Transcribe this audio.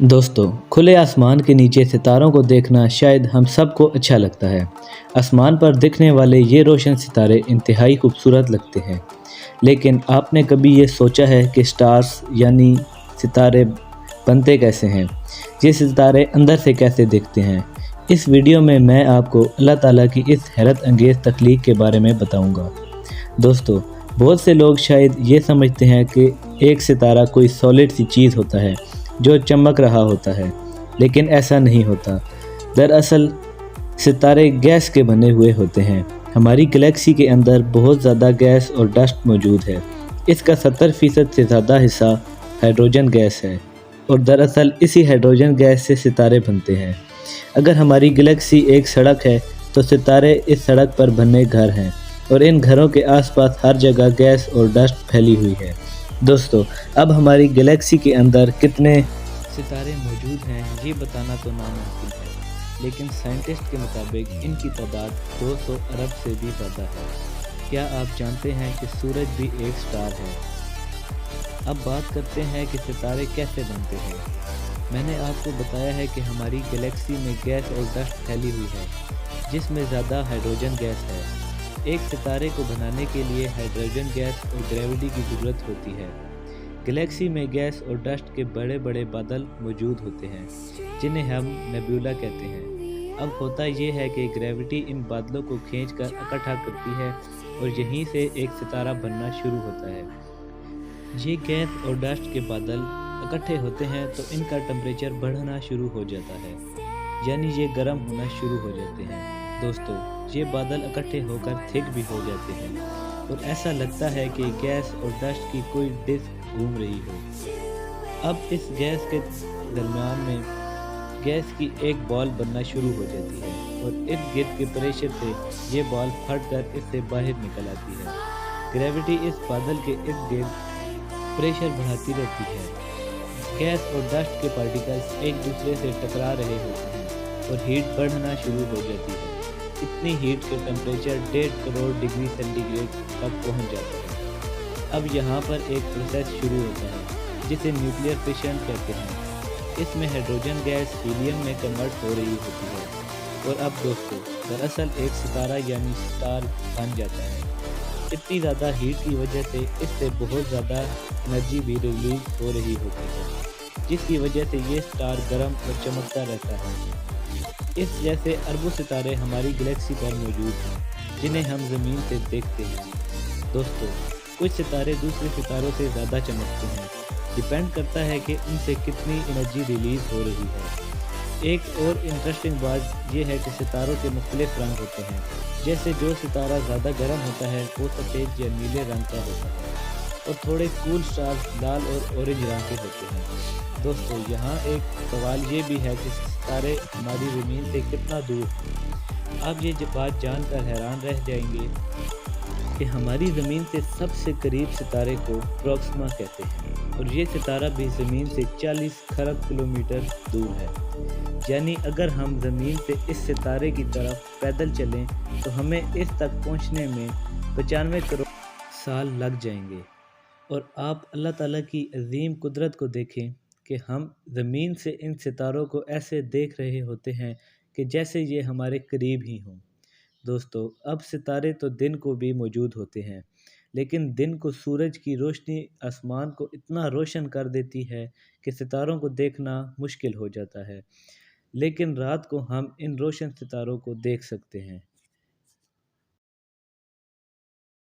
दोस्तों, खुले आसमान के नीचे सितारों को देखना शायद हम सबको अच्छा लगता है। आसमान पर दिखने वाले ये रोशन सितारे इंतहाई खूबसूरत लगते हैं। लेकिन आपने कभी ये सोचा है कि स्टार्स यानी सितारे बनते कैसे हैं? ये सितारे अंदर से कैसे दिखते हैं? इस वीडियो में मैं आपको अल्लाह ताला की इस हैरत अंगेज़ तख्लीक के बारे में बताऊंगा। दोस्तों, बहुत से लोग शायद ये समझते हैं कि एक सितारा कोई सॉलिड सी चीज़ होता है जो चमक रहा होता है, लेकिन ऐसा नहीं होता। दरअसल सितारे गैस के बने हुए होते हैं। हमारी गैलेक्सी के अंदर बहुत ज़्यादा गैस और डस्ट मौजूद है। इसका 70% से ज़्यादा हिस्सा हाइड्रोजन गैस है और दरअसल इसी हाइड्रोजन गैस से सितारे बनते हैं। अगर हमारी गैलेक्सी एक सड़क है तो सितारे इस सड़क पर बने घर हैं और इन घरों के आसपास हर जगह गैस और डस्ट फैली हुई है। दोस्तों, अब हमारी गैलेक्सी के अंदर कितने सितारे मौजूद हैं ये बताना तो नामुमकिन है, लेकिन साइंटिस्ट के मुताबिक इनकी तादाद 200 अरब से भी ज़्यादा है। क्या आप जानते हैं कि सूरज भी एक स्टार है? अब बात करते हैं कि सितारे कैसे बनते हैं। मैंने आपको बताया है कि हमारी गैलेक्सी में गैस और डस्ट फैली हुई है, जिसमें ज़्यादा हाइड्रोजन गैस है। एक सितारे को बनाने के लिए हाइड्रोजन गैस और ग्रेविटी की ज़रूरत होती है। गैलेक्सी में गैस और डस्ट के बड़े बड़े बादल मौजूद होते हैं, जिन्हें हम नेबुला कहते हैं। अब होता ये है कि ग्रेविटी इन बादलों को खींचकर इकट्ठा करती है और यहीं से एक सितारा बनना शुरू होता है। ये गैस और डस्ट के बादल इकट्ठे होते हैं तो इनका टेम्परेचर बढ़ना शुरू हो जाता है, यानी ये गर्म होना शुरू हो जाते हैं। दोस्तों, ये बादल इकट्ठे होकर थिक भी हो जाते हैं और ऐसा लगता है कि गैस और डस्ट की कोई डिस्क घूम रही हो। अब इस गैस के दरमियान में गैस की एक बॉल बनना शुरू हो जाती है और इर्द गिर्द के प्रेशर से ये बॉल फटकर इससे बाहर निकल आती है। ग्रेविटी इस बादल के इर्द गिर्द प्रेशर बढ़ाती रहती है। गैस और डस्ट के पार्टिकल्स एक दूसरे से टकरा रहे होते हैं और हीट बढ़ना शुरू हो जाती है। इतनी हीट के टेम्परेचर 1.5 करोड़ डिग्री सेंटीग्रेड तक पहुंच जाता है। अब यहाँ पर एक प्रोसेस शुरू होता है जिसे न्यूक्लियर फिशन कहते हैं। इसमें हाइड्रोजन गैस हीलियम में कन्वर्ट हो रही होती है और अब दोस्तों, दरअसल एक सितारा यानी स्टार बन जाता है। इतनी ज़्यादा हीट की वजह से इससे बहुत ज़्यादा एनर्जी भी रिलीज हो रही होती है, जिसकी वजह से ये स्टार गर्म और चमकता रहता है। इस जैसे अरबों सितारे हमारी गैलेक्सी पर मौजूद हैं, जिन्हें हम ज़मीन से देखते हैं। दोस्तों, कुछ सितारे दूसरे सितारों से ज़्यादा चमकते हैं। डिपेंड करता है कि उनसे कितनी एनर्जी रिलीज़ हो रही है। एक और इंटरेस्टिंग बात यह है कि सितारों के मुख्तलिफ रंग होते हैं। जैसे जो सितारा ज़्यादा गर्म होता है वो सफ़ेद या नीले रंग का होता है और थोड़े कूल स्टार्स लाल और ऑरेंज रंग के होते हैं। दोस्तों, यहाँ एक सवाल ये भी है कि सितारे हमारी ज़मीन से कितना दूर हैं। आप ये बात जानकर हैरान रह जाएंगे कि हमारी ज़मीन से सबसे करीब सितारे को प्रोक्सिमा कहते हैं और ये सितारा भी ज़मीन से 40 खरब किलोमीटर दूर है। यानी अगर हम ज़मीन से इस सितारे की तरफ पैदल चलें तो हमें इस तक पहुंचने में 95 करोड़ साल लग जाएंगे। और आप अल्लाह ताला की अजीम कुदरत को देखें कि हम ज़मीन से इन सितारों को ऐसे देख रहे होते हैं कि जैसे ये हमारे करीब ही हों। दोस्तों, अब सितारे तो दिन को भी मौजूद होते हैं, लेकिन दिन को सूरज की रोशनी आसमान को इतना रोशन कर देती है कि सितारों को देखना मुश्किल हो जाता है, लेकिन रात को हम इन रोशन सितारों को देख सकते हैं।